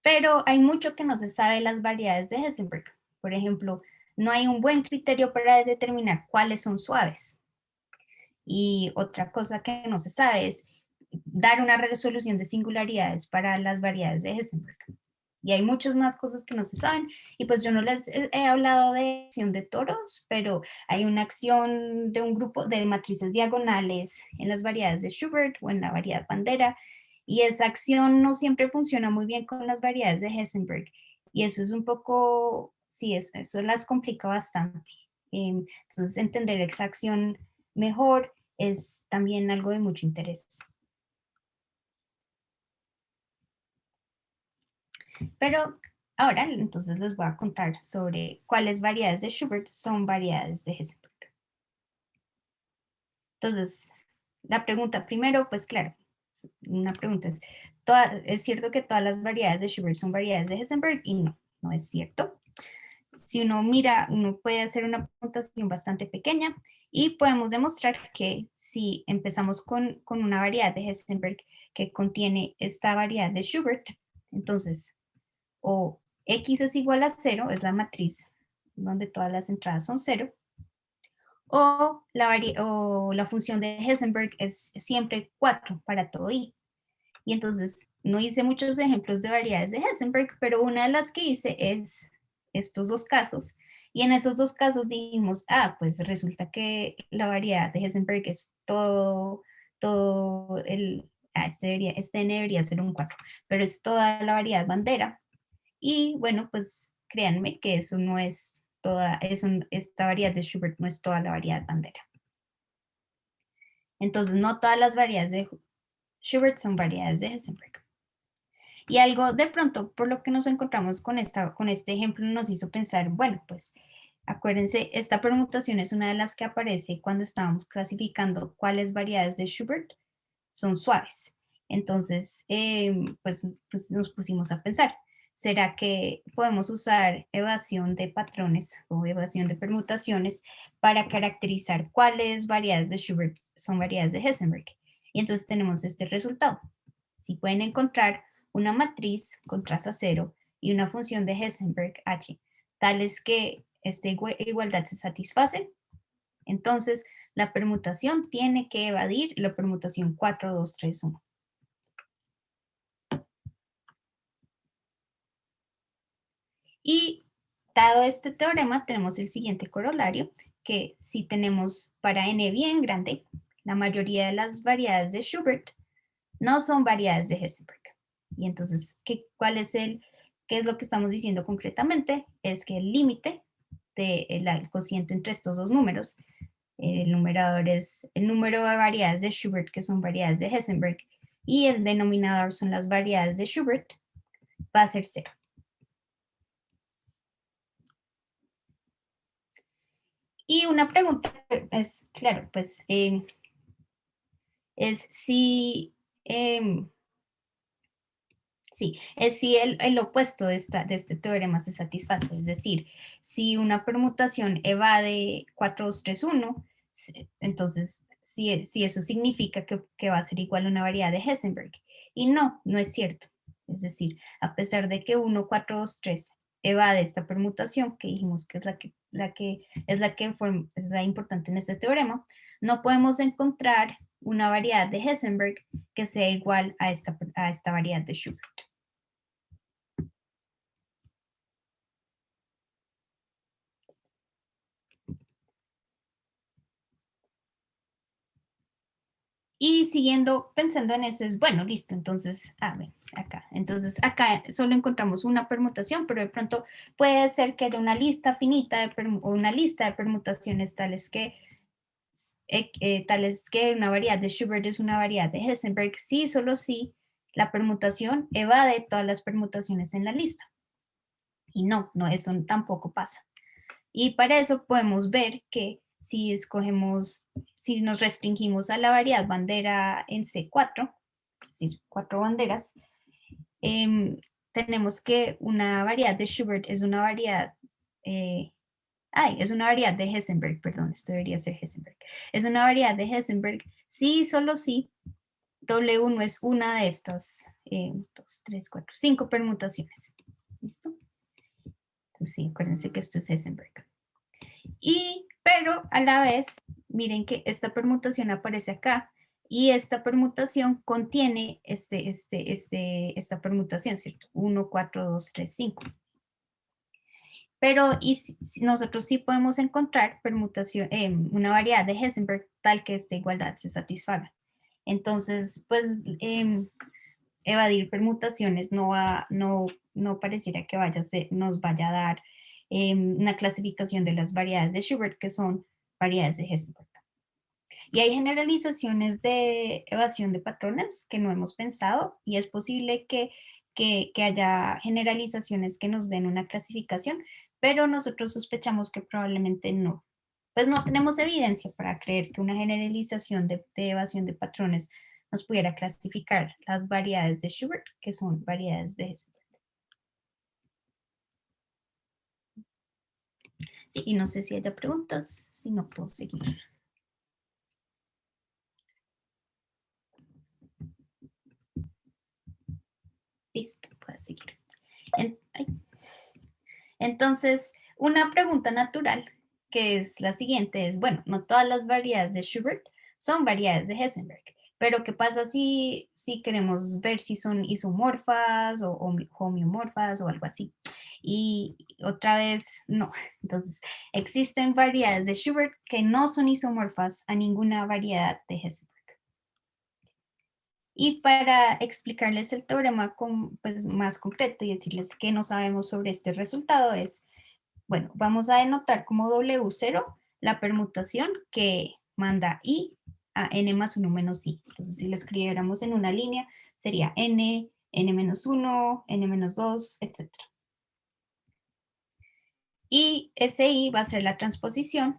Pero hay mucho que no se sabe de las variedades de Hessenberg. Por ejemplo, no hay un buen criterio para determinar cuáles son suaves. Y otra cosa que no se sabe es dar una resolución de singularidades para las variedades de Hessenberg. Y hay muchas más cosas que no se saben. Y pues yo no les he hablado de acción de toros, pero hay una acción de un grupo de matrices diagonales en las variedades de Schubert o en la variedad bandera. Y esa acción no siempre funciona muy bien con las variedades de Hessenberg. Y eso es un poco, sí, eso las complica bastante. Entonces, entender esa acción mejor es también algo de mucho interés. Pero ahora entonces les voy a contar sobre cuáles variedades de Schubert son variedades de Hessenberg. Entonces, la pregunta primero, pues claro, una pregunta es, ¿es cierto que todas las variedades de Schubert son variedades de Hessenberg? Y no, no es cierto. Si uno mira, uno puede hacer una puntuación bastante pequeña y podemos demostrar que si empezamos con una variedad de Hessenberg que contiene esta variedad de Schubert, entonces, o x es igual a 0, es la matriz donde todas las entradas son 0, o la función de Hessenberg es siempre 4 para todo i. Y entonces no hice muchos ejemplos de variedades de Hessenberg, pero una de las que hice es estos dos casos. Y en esos dos casos dijimos, pues resulta que la variedad de Hessenberg es todo este n debería ser un 4, pero es toda la variedad bandera. Y bueno, pues créanme que eso no es toda, esta variedad de Schubert no es toda la variedad bandera. Entonces, no todas las variedades de Schubert son variedades de Hessenberg. Y algo de pronto por lo que nos encontramos con este ejemplo nos hizo pensar, bueno, pues acuérdense, esta permutación es una de las que aparece cuando estábamos clasificando cuáles variedades de Schubert son suaves. Entonces, pues nos pusimos a pensar, ¿será que podemos usar evasión de patrones o evasión de permutaciones para caracterizar cuáles variedades de Schubert son variedades de Hessenberg? Y entonces tenemos este resultado. Si pueden encontrar una matriz con traza 0 y una función de Hessenberg H, tales que esta igualdad se satisface, entonces la permutación tiene que evadir la permutación 4, 2, 3, 1. Y dado este teorema, tenemos el siguiente corolario, que si tenemos para n bien grande, la mayoría de las variedades de Schubert no son variedades de Hessenberg. Y entonces, ¿qué es lo que estamos diciendo concretamente? Es que el límite del cociente entre estos dos números, el numerador es el número de variedades de Schubert que son variedades de Hessenberg y el denominador son las variedades de Schubert, va a ser 0. Y una pregunta es, claro, pues, es si, sí, es si el opuesto de este teorema se satisface, es decir, si una permutación evade 4, 2, 3, 1, entonces si eso significa que va a ser igual a una variedad de Hessenberg. Y no, no es cierto. Es decir, a pesar de que 1, 4, 2, 3 evade esta permutación, que dijimos que es la importante en este teorema, no podemos encontrar una variedad de Hessenberg que sea igual a esta variedad de Schubert. Y siguiendo pensando en eso es, bueno, listo, entonces, acá. Entonces, acá solo encontramos una permutación, pero de pronto puede ser que haya una lista finita o una lista de permutaciones tales que una variedad de Schubert es una variedad de Hessenberg, sí, solo si la permutación evade todas las permutaciones en la lista. Y no, eso tampoco pasa. Y para eso podemos ver que si nos restringimos a la variedad bandera en C4, es decir, 4 banderas, tenemos que una variedad de Schubert es una variedad, es una variedad de Hessenberg, perdón, esto debería ser Hessenberg. Es una variedad de Hessenberg, sí, solo sí, W1 es una de estas 2, 3, 4, 5 permutaciones. ¿Listo? Entonces sí, acuérdense que esto es Hessenberg. Pero a la vez, miren que esta permutación aparece acá y esta permutación contiene esta permutación, ¿cierto? 1, 4, 2, 3, 5. Pero nosotros sí podemos encontrar una variedad de Hessenberg tal que esta igualdad se satisfaga. Entonces, pues, evadir permutaciones no pareciera que nos vaya a dar una clasificación de las variedades de Schubert que son variedades de Hessenberg. Y hay generalizaciones de evasión de patrones que no hemos pensado y es posible que que haya generalizaciones que nos den una clasificación, pero nosotros sospechamos que probablemente no. Pues no tenemos evidencia para creer que una generalización de evasión de patrones nos pudiera clasificar las variedades de Schubert, que son variedades de Hessenberg. Sí, y no sé si haya preguntas, si no puedo seguir. Listo, puedo seguir. Entonces, una pregunta natural, que es la siguiente, es, bueno, no todas las variedades de Schubert son variedades de Hessenberg, pero ¿qué pasa si queremos ver si son isomorfas o homeomorfas o algo así? Y otra vez, no. Entonces, existen variedades de Schubert que no son isomorfas a ninguna variedad de Hessenberg. Y para explicarles el teorema pues, más concreto y decirles qué no sabemos sobre este resultado es, bueno, vamos a denotar como W0 la permutación que manda I a N más 1 menos I. Entonces, si lo escribiéramos en una línea, sería N, N menos 1, N menos 2, etc. Y ese I va a ser la transposición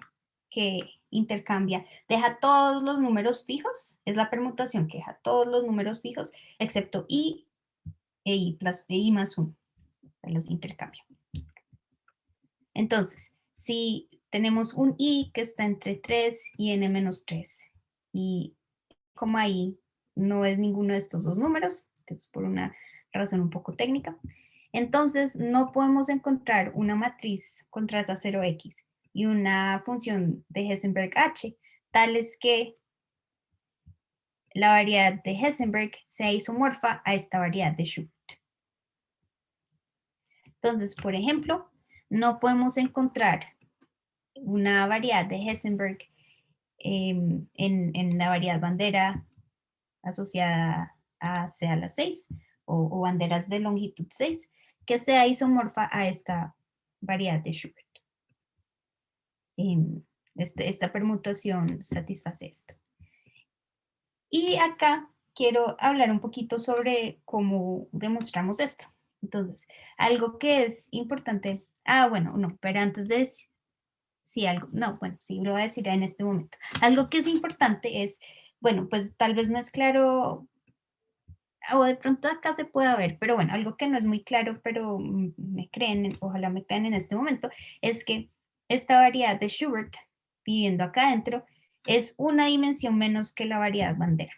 que intercambia, deja todos los números fijos, es la permutación que deja todos los números fijos, excepto I e I más 1, se los intercambia. Entonces, si tenemos un I que está entre 3 y N menos 3, y como I no es ninguno de estos dos números, que es por una razón un poco técnica, entonces no podemos encontrar una matriz con traza 0x y una función de Hessenberg H, tales que la variedad de Hessenberg sea isomorfa a esta variedad de Schubert. Entonces, por ejemplo, no podemos encontrar una variedad de Hessenberg en la variedad bandera asociada a C a la 6 o banderas de longitud 6 que sea isomorfa a esta variedad de Schubert. Esta permutación satisface esto. Y acá quiero hablar un poquito sobre cómo demostramos esto. Entonces, algo que es importante, bueno, no, pero antes de decir, sí, algo, no, bueno, sí, lo voy a decir en este momento. Algo que es importante es, bueno, pues tal vez no es claro, o de pronto acá se puede ver, pero bueno, algo que no es muy claro, pero me creen, ojalá me crean en este momento, es que esta variedad de Schubert, viviendo acá adentro, es una dimensión menos que la variedad bandera.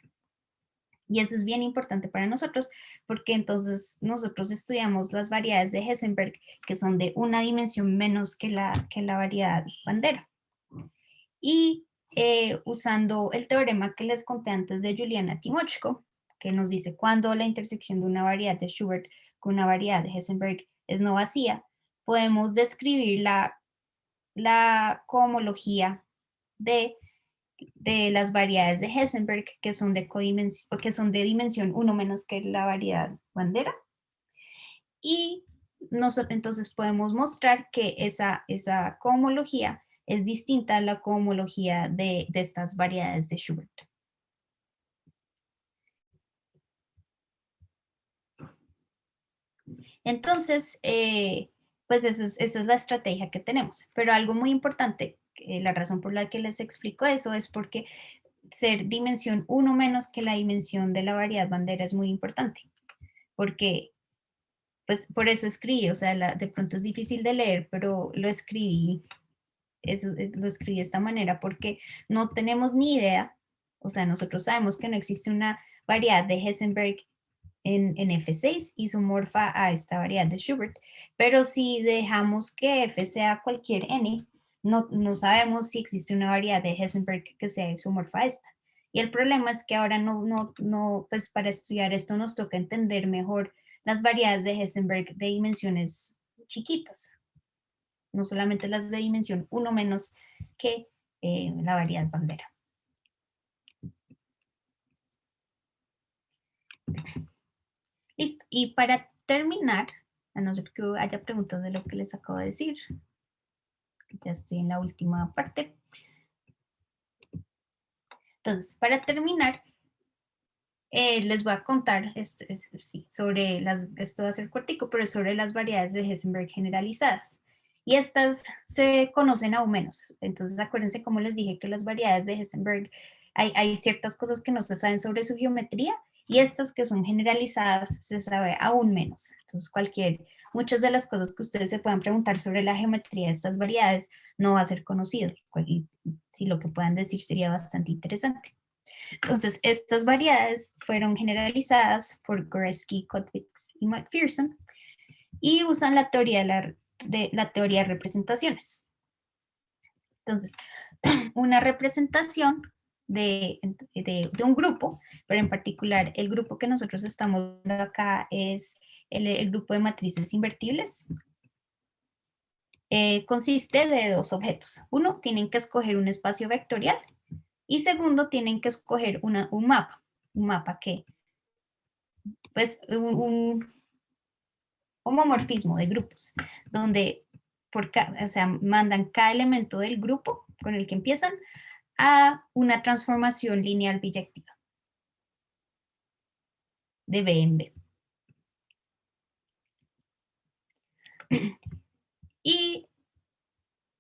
Y eso es bien importante para nosotros, porque entonces nosotros estudiamos las variedades de Hessenberg, que son de una dimensión menos que la variedad bandera. Y usando el teorema que les conté antes de Juliana Timochko, que nos dice cuando la intersección de una variedad de Schubert con una variedad de Hessenberg es no vacía, podemos describir la cohomología de las variedades de Hessenberg que son de dimensión 1 menos que la variedad bandera. Y nosotros entonces podemos mostrar que esa cohomología es distinta a la cohomología de estas variedades de Schubert. Entonces, pues esa es la estrategia que tenemos. Pero algo muy importante, la razón por la que les explico eso es porque ser dimensión 1 menos que la dimensión de la variedad bandera es muy importante. Porque, pues por eso escribí, o sea, de pronto es difícil de leer, pero lo escribí de esta manera porque no tenemos ni idea, o sea, nosotros sabemos que no existe una variedad de Hessenberg en F6 isomorfa a esta variedad de Schubert, pero si dejamos que F sea cualquier n, no sabemos si existe una variedad de Hessenberg que sea isomorfa a esta. Y el problema es que ahora pues para estudiar esto nos toca entender mejor las variedades de Hessenberg de dimensiones chiquitas, no solamente las de dimensión 1 menos que la variedad bandera. Listo, y para terminar, a no ser que haya preguntas de lo que les acabo de decir, ya estoy en la última parte. Entonces, para terminar, les voy a contar sí, sobre esto va a ser cortico, pero sobre las variedades de Hessenberg generalizadas. Y estas se conocen aún menos. Entonces, acuérdense como les dije que las variedades de Hessenberg, hay ciertas cosas que no se saben sobre su geometría y estas que son generalizadas se sabe aún menos. Entonces, muchas de las cosas que ustedes se puedan preguntar sobre la geometría de estas variedades no va a ser conocido. Y si lo que puedan decir sería bastante interesante. Entonces, estas variedades fueron generalizadas por Goreski, Kottwitz y McPherson y usan la teoría de representaciones. Entonces, una representación de un grupo, pero en particular el grupo que nosotros estamos viendo acá es el grupo de matrices invertibles. Consiste de dos objetos. Uno, tienen que escoger un espacio vectorial y segundo, tienen que escoger un mapa que, pues, un homomorfismo de grupos, donde mandan cada elemento del grupo con el que empiezan a una transformación lineal biyectiva de B en B. Y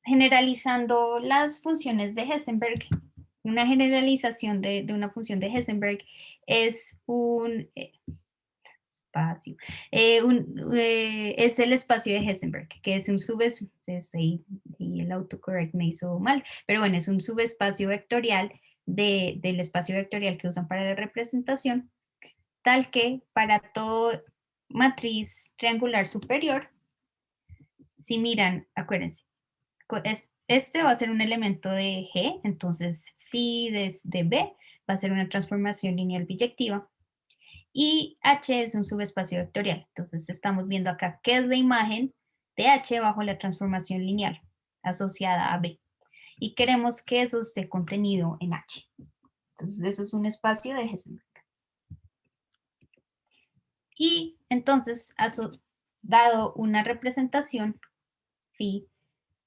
generalizando las funciones de Hessenberg, una generalización de una función de Hessenberg es un espacio, es el espacio de Hessenberg, que es un subespacio, y el autocorrect me hizo mal, pero bueno, es un subespacio vectorial del espacio vectorial que usan para la representación, tal que para todo matriz triangular superior, si miran, acuérdense, este va a ser un elemento de G, entonces phi de B va a ser una transformación lineal biyectiva, y H es un subespacio vectorial. Entonces estamos viendo acá qué es la imagen de H bajo la transformación lineal asociada a B. Y queremos que eso esté contenido en H. Entonces eso es un espacio de Hessenberg. Y entonces, dado una representación phi,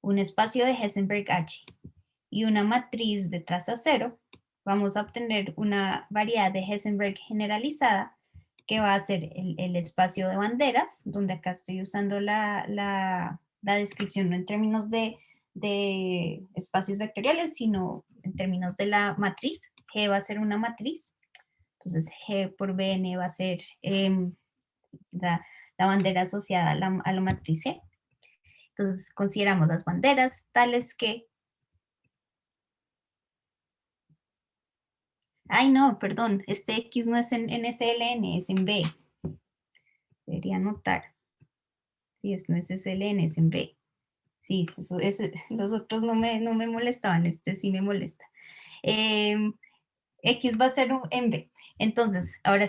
un espacio de Hessenberg H y una matriz de traza cero, vamos a obtener una variedad de Hessenberg generalizada que va a ser el espacio de banderas, donde acá estoy usando la descripción no en términos de espacios vectoriales, sino en términos de la matriz. G va a ser una matriz, entonces G por Bn va a ser la bandera asociada a la matriz C. Entonces consideramos las banderas tales que... Ay, no, perdón, este X no es en SLN, es en B. Debería anotar. Sí, no es SLN, es en B. Sí, los otros no me molestaban, este sí me molesta. X va a ser en B. Entonces, ahora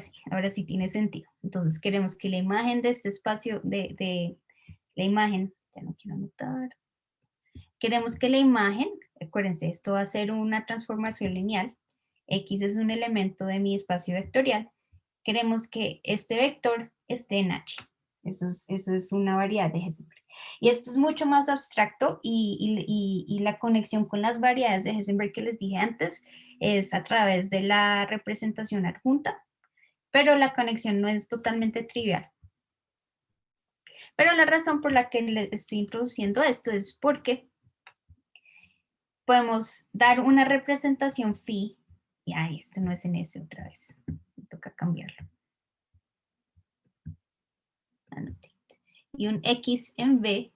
sí tiene sentido. Entonces, queremos que la imagen de este espacio, de la imagen, ya no quiero anotar. Queremos que la imagen, acuérdense, esto va a ser una transformación lineal. X es un elemento de mi espacio vectorial. Queremos que este vector esté en H. Eso es una variedad de Hessenberg. Y esto es mucho más abstracto y la conexión con las variedades de Hessenberg que les dije antes es a través de la representación adjunta, pero la conexión no es totalmente trivial. Pero la razón por la que les estoy introduciendo esto es porque podemos dar una representación phi, y ay, este no es en S otra vez, me toca cambiarlo. Y un X en B.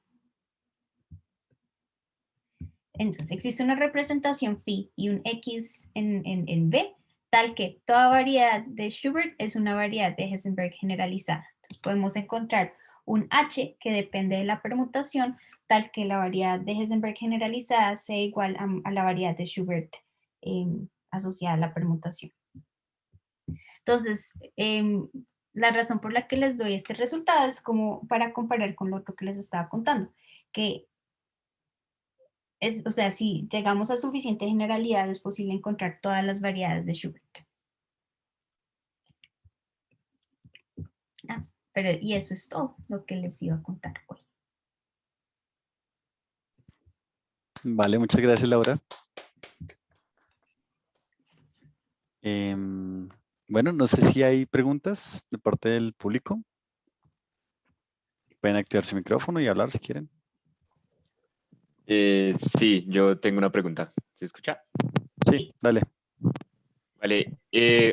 Entonces existe una representación phi y un X en B, tal que toda variedad de Schubert es una variedad de Hessenberg generalizada. Entonces podemos encontrar un H que depende de la permutación, tal que la variedad de Hessenberg generalizada sea igual a la variedad de Schubert asociada a la permutación. Entonces, la razón por la que les doy este resultado es como para comparar con lo otro que les estaba contando, que o sea, si llegamos a suficiente generalidad es posible encontrar todas las variedades de Schubert. Y eso es todo lo que les iba a contar hoy. Vale, muchas gracias, Laura. Bueno, no sé si hay preguntas de parte del público. Pueden activar su micrófono y hablar si quieren. Sí, yo tengo una pregunta. ¿Se escucha? Sí, dale. Vale,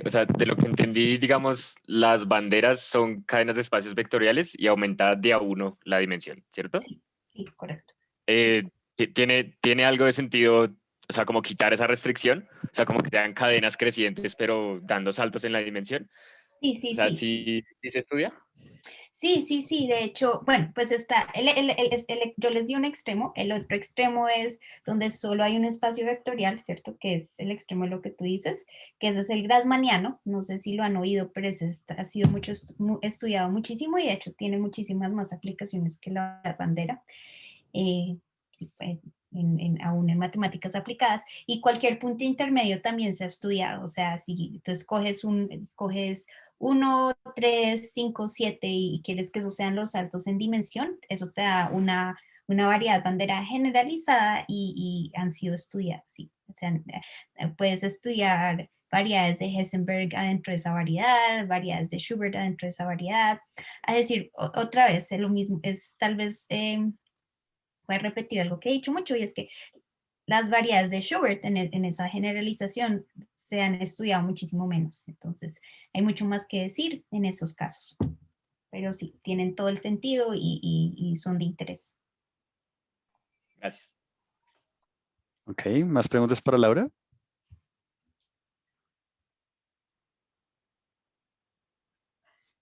o sea, de lo que entendí, digamos, las banderas son cadenas de espacios vectoriales y aumenta de a uno la dimensión, ¿cierto? Sí, sí, correcto. ¿Tiene algo de sentido, o sea, como quitar esa restricción? O sea, como que sean cadenas crecientes, pero dando saltos en la dimensión. Sí, sí, O sea, sí. ¿sí se estudia? Sí, sí, sí, de hecho, bueno, pues está, yo les di un extremo, el otro extremo es donde solo hay un espacio vectorial, ¿cierto? Que es el extremo de lo que tú dices, que ese es el Grassmanniano, no sé si lo han oído, pero ese ha sido estudiado muchísimo y de hecho tiene muchísimas más aplicaciones que la bandera. Sí, pues, aún en matemáticas aplicadas, y cualquier punto intermedio también se ha estudiado, o sea, si tú escoges 1, 3, 5, 7 y quieres que esos sean los saltos en dimensión, eso te da una variedad bandera generalizada y han sido estudiadas, sí, o sea, puedes estudiar variedades de Heisenberg adentro de esa variedad, variedades de Schubert adentro de esa variedad, es decir, otra vez, es lo mismo, es tal vez... voy a repetir algo que he dicho mucho y es que las variedades de Schubert en esa generalización se han estudiado muchísimo menos. Entonces, hay mucho más que decir en esos casos. Pero sí, tienen todo el sentido y son de interés. Gracias. Ok, ¿más preguntas para Laura?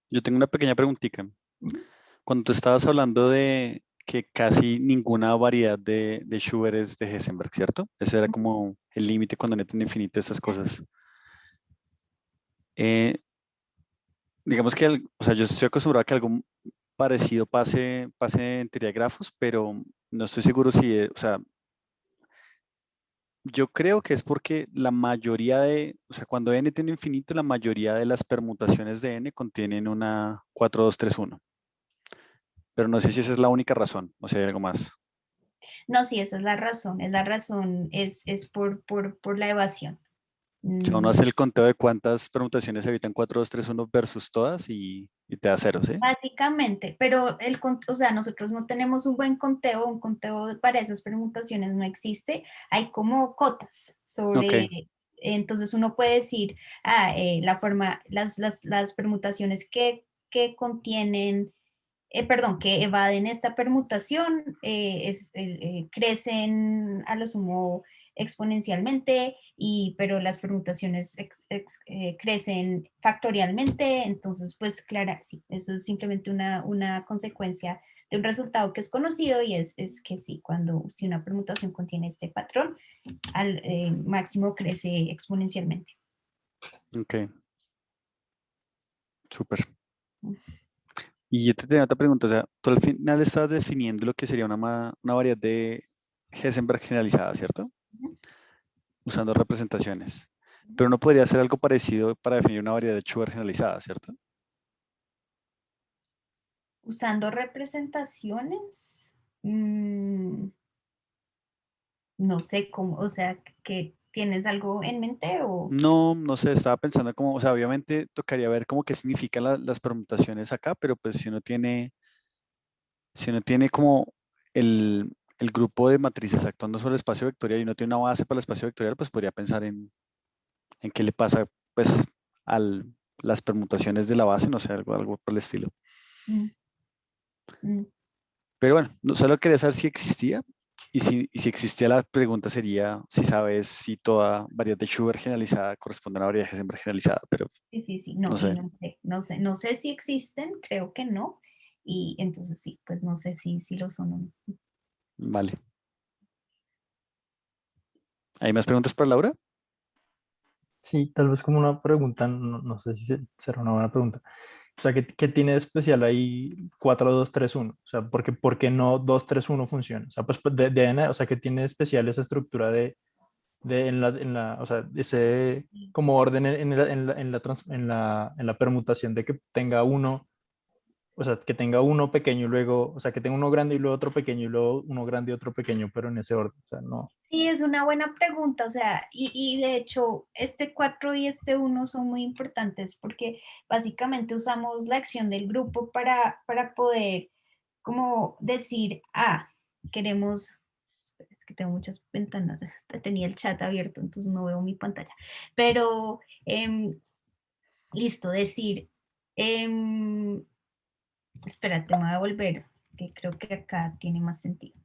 Yo tengo una pequeña preguntita. Cuando tú estabas hablando de que casi ninguna variedad de Schubert es de Heisenberg, ¿cierto? Ese era como el límite cuando n tiene infinito estas cosas. Digamos que, o sea, yo estoy acostumbrado a que algo parecido pase en teoría de grafos, pero no estoy seguro si, o sea, yo creo que es porque la mayoría o sea, cuando n tiene infinito, la mayoría de las permutaciones de n contienen una 4, 2, 3, 1. Pero no sé si esa es la única razón, o si hay algo más. No, sí, esa es la razón, es por la evasión. O sea, uno hace el conteo de cuántas permutaciones evitan 4, 2, 3, 1 versus todas y te da 0, ¿sí? Básicamente, pero o sea, nosotros no tenemos un conteo para esas permutaciones no existe, hay como cotas Ok, entonces uno puede decir, la forma, las permutaciones que contienen, perdón, que evaden esta permutación, crecen a lo sumo exponencialmente, pero las permutaciones crecen factorialmente, entonces pues claro, sí, eso es simplemente una consecuencia de un resultado que es conocido y es que sí, si una permutación contiene este patrón, al máximo crece exponencialmente. ok, súper. Y yo te tenía otra pregunta, o sea, tú al final estás definiendo lo que sería una variedad de Heisenberg generalizada, ¿cierto? Usando representaciones. Pero no podría hacer algo parecido para definir una variedad de Schubert generalizada, ¿cierto? Usando representaciones, no sé cómo, o sea, que tienes algo en mente o... No, no sé, estaba pensando como, o sea, obviamente tocaría ver como qué significan las permutaciones acá, pero pues si uno tiene como el grupo de matrices actuando sobre el espacio vectorial y no tiene una base para el espacio vectorial, pues podría pensar en qué le pasa pues a las permutaciones de la base, no sé, algo por el estilo. Mm, mm. Pero bueno, solo quería saber si existía y si existía la pregunta sería si sabes si toda variedad de Schubert generalizada corresponde a una variedad de Heisenberg generalizada, pero Sí, sí, sí, no, no y sé. no sé si existen, creo que no, y entonces sí, pues no sé si lo son o no. Vale. ¿Hay más preguntas para Laura? Sí, tal vez como una pregunta, no sé si será una buena pregunta. O sea, ¿qué tiene de especial ahí 4 2 3 1? O sea, ¿por qué no 2 3 1 funciona? O sea, pues o sea, ¿qué tiene de especial esa estructura o sea, ese como orden en la permutación de que tenga uno, o sea, que tenga uno pequeño y luego, o sea, que tenga uno grande y luego otro pequeño y luego uno grande y otro pequeño, pero en ese orden, o sea, no. Sí, es una buena pregunta, o sea, y de hecho, este 4 y este 1 son muy importantes porque básicamente usamos la acción del grupo para poder como decir, queremos, espera, es que tengo muchas ventanas, tenía el chat abierto, entonces no veo mi pantalla, pero listo, decir, espérate, me voy a volver, que creo que acá tiene más sentido.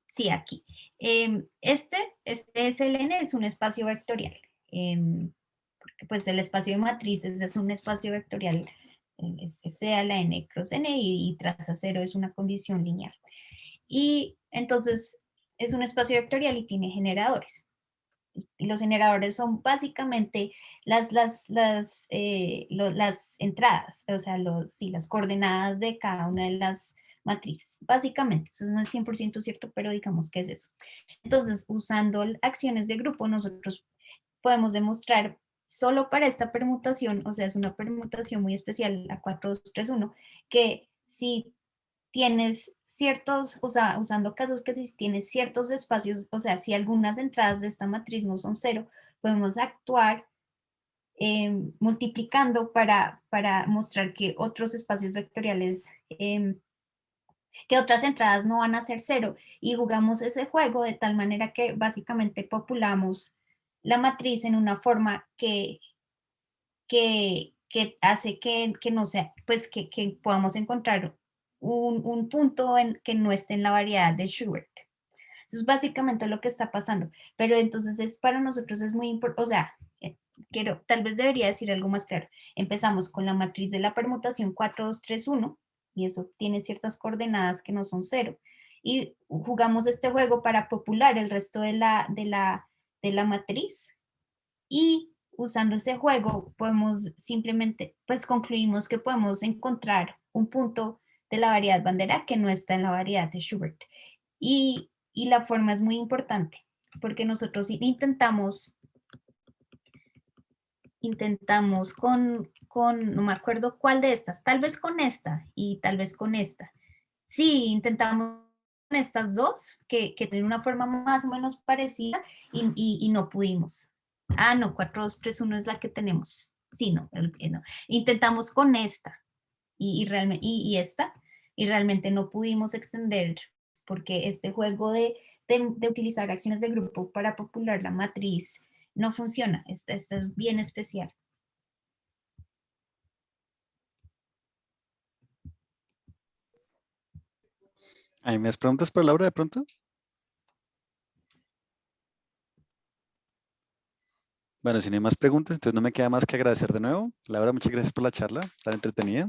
Sí, aquí. Este SLN es un espacio vectorial. Porque pues el espacio de matrices es un espacio vectorial, es S a la n cross n y traza 0 es una condición lineal. Y entonces es un espacio vectorial y tiene generadores. Y los generadores son básicamente las entradas, o sea, las coordenadas de cada una de las matrices. Básicamente, eso no es 100% cierto, pero digamos que es eso. Entonces, usando acciones de grupo, nosotros podemos demostrar solo para esta permutación, o sea, es una permutación muy especial, la 4, 2, 3, 1, que si tienes ciertos, o sea, usando casos que si tienes ciertos espacios, o sea, si algunas entradas de esta matriz no son 0, podemos actuar multiplicando para mostrar que otros espacios vectoriales, que otras entradas no van a ser 0 y jugamos ese juego de tal manera que básicamente populamos la matriz en una forma que hace que no sea, pues que podamos encontrar un punto que no esté en la variedad de Schubert. Eso es básicamente lo que está pasando. Pero entonces para nosotros es muy importante, o sea, tal vez debería decir algo más claro. Empezamos con la matriz de la permutación 4, 2, 3, 1, y eso tiene ciertas coordenadas que no son 0. Y jugamos este juego para popular el resto de la matriz. Y usando ese juego podemos simplemente, pues concluimos que podemos encontrar un punto de la variedad bandera que no está en la variedad de Schubert. Y la forma es muy importante, porque nosotros intentamos no me acuerdo cuál de estas, tal vez con esta y tal vez con esta. Sí, intentamos con estas dos, que tienen una forma más o menos parecida y no pudimos. No, 4, 2, 3, 1 es la que tenemos. Sí, no, no. Intentamos con esta y esta, y realmente no pudimos extender, porque este juego de utilizar acciones de grupo para popular la matriz no funciona. Esta es bien especial. ¿Hay más preguntas para Laura de pronto? Bueno, si no hay más preguntas, entonces no me queda más que agradecer de nuevo. Laura, muchas gracias por la charla, tan entretenida.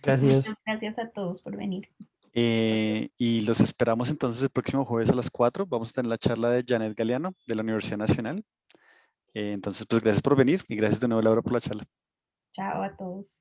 Gracias. Muchas gracias a todos por venir. Y los esperamos entonces el próximo jueves a las 4. Vamos a tener la charla de Janet Galeano de la Universidad Nacional. Entonces, pues gracias por venir y gracias de nuevo, Laura, por la charla. Chao a todos.